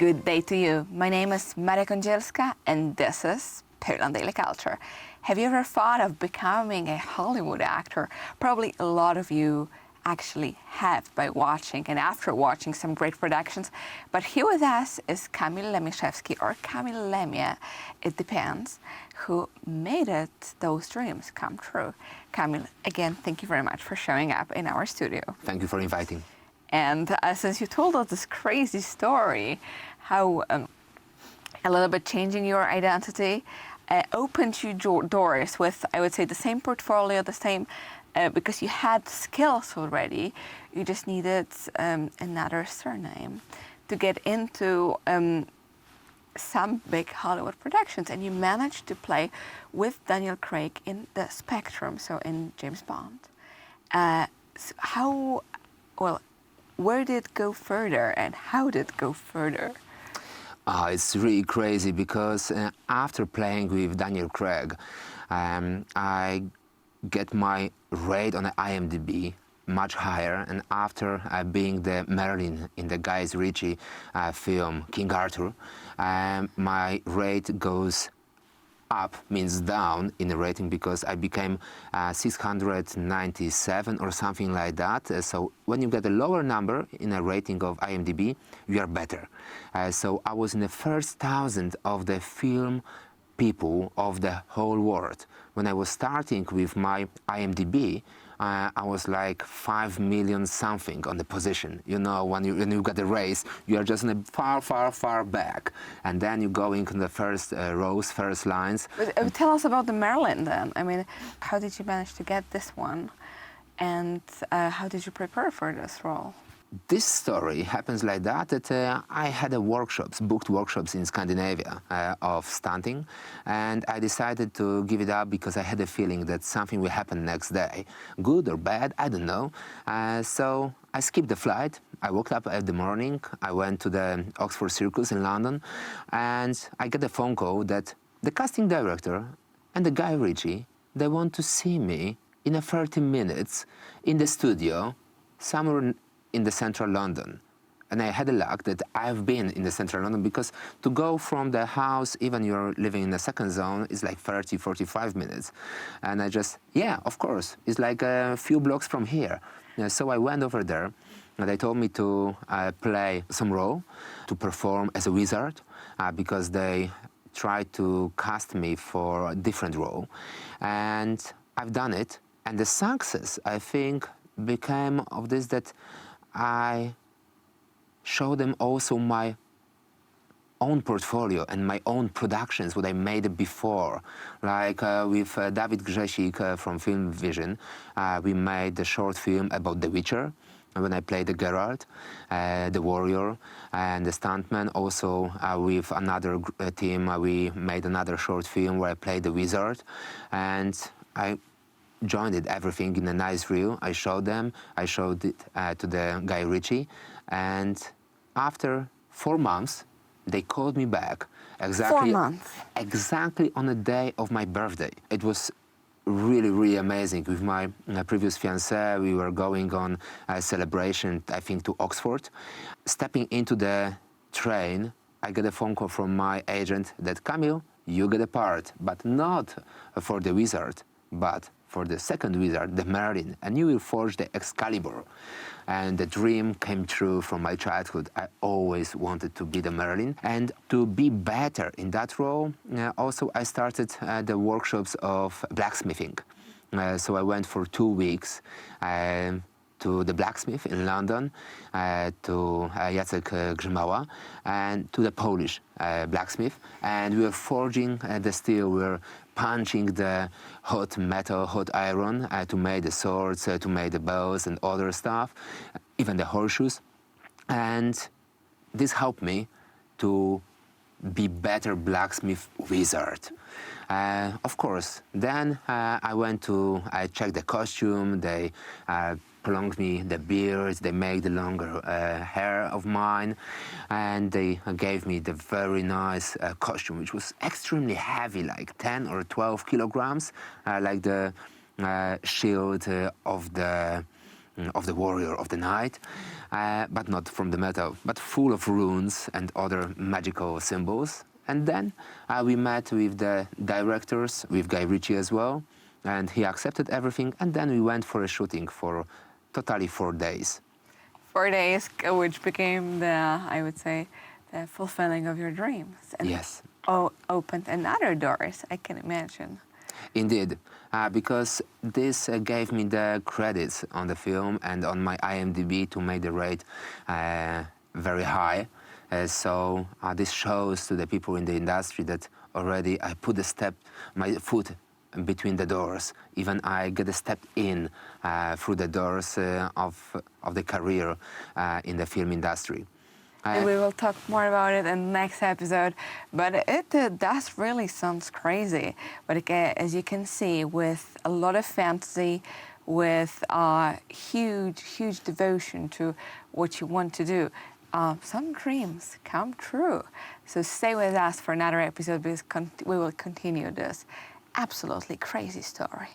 Good day to you. My name is Maria Kondzielska and this is Poland Daily Culture. Have you ever thought of becoming a Hollywood actor? Probably a lot of you actually have by watching and after watching some great productions. But here with us is Kamil Lemiszewski, or Kamil Lemie, it depends, who made those dreams come true. Kamil, again, thank you very much for showing up in our studio. Thank you for inviting. And since you told us this crazy story, how a little bit changing your identity opened you doors with, I would say, the same portfolio, the same, because you had skills already, you just needed another surname to get into some big Hollywood productions. And you managed to play with Daniel Craig in the Spectrum, so in James Bond. Where did it go further and how did it go further? It's really crazy because after playing with Daniel Craig, I get my rate on the IMDb much higher, and after being the Merlin in the Guy Ritchie film King Arthur, my rate goes up, means down in the rating, because I became 697 or something like that. So when you get a lower number in a rating of IMDb, you are better. So I was in the first 1,000 of the film people of the whole world. When I was starting with my IMDb, I was like 5 million something on the position. You know, when you get a race, you are just in a far back. And then you go into the first rows, first lines. But tell us about the Merlin then. I mean, how did you manage to get this one? And how did you prepare for this role? This story happens like that I had booked workshops in Scandinavia of stunting, and I decided to give it up because I had a feeling that something will happen next day. Good or bad, I don't know. So I skipped the flight. I woke up in the morning, I went to the Oxford Circus in London, and I get a phone call that the casting director and the Guy Ritchie, they want to see me in a 30 minutes in the studio somewhere in the central London. And I had the luck that I've been in the central London, because to go from the house, even you're living in the second zone, is like 30, 45 minutes. And I just, yeah, of course, it's like a few blocks from here. So I went over there, and they told me to play some role, to perform as a wizard, because they tried to cast me for a different role. And I've done it. And the success, I think, became of this, that I showed them also my own portfolio and my own productions, what I made before. Like with David Grzesik from Film Vision, we made a short film about The Witcher, when I played the Geralt, the warrior, and the stuntman. Also with another team, we made another short film where I played the wizard. And I joined it, everything in a nice reel. I showed them, I showed it to the Guy Ritchie, and after 4 months, they called me back. Exactly, 4 months? Exactly on the day of my birthday. It was really amazing. With my previous fiancée, we were going on a celebration, I think, to Oxford. Stepping into the train, I get a phone call from my agent that, Kamil, you get a part, but not for the wizard, but for the second wizard, the Merlin, and you will forge the Excalibur. And the dream came true from my childhood. I always wanted to be the Merlin. And to be better in that role, also I started the workshops of blacksmithing. So I went for 2 weeks to the blacksmith in London, to Jacek Grzymała, and to the Polish blacksmith. And we were forging the steel, we were punching the hot metal, hot iron to make the swords, to make the bows and other stuff, even the horseshoes. And this helped me to be better blacksmith wizard. Of course, then I went to check the costume. They prolonged me the beard, they made the longer hair of mine, and they gave me the very nice costume, which was extremely heavy, like 10 or 12 kilograms, like the shield of the of the warrior of the night, but not from the metal, but full of runes and other magical symbols. And then we met with the directors, with Guy Ritchie as well, and he accepted everything. And then we went for a shooting for totally 4 days. 4 days, which became the, I would say, the fulfilling of your dreams. And Yes. Opened another doors, I can imagine. Indeed, because this gave me the credits on the film and on my IMDb to make the rate very high. So this shows to the people in the industry that already I put my foot between the doors. Even I get a step in through the doors of the career in the film industry. And we will talk more about it in the next episode. But it does really sounds crazy. But again, as you can see, with a lot of fantasy, with huge devotion to what you want to do, some dreams come true. So stay with us for another episode because we will continue this absolutely crazy story.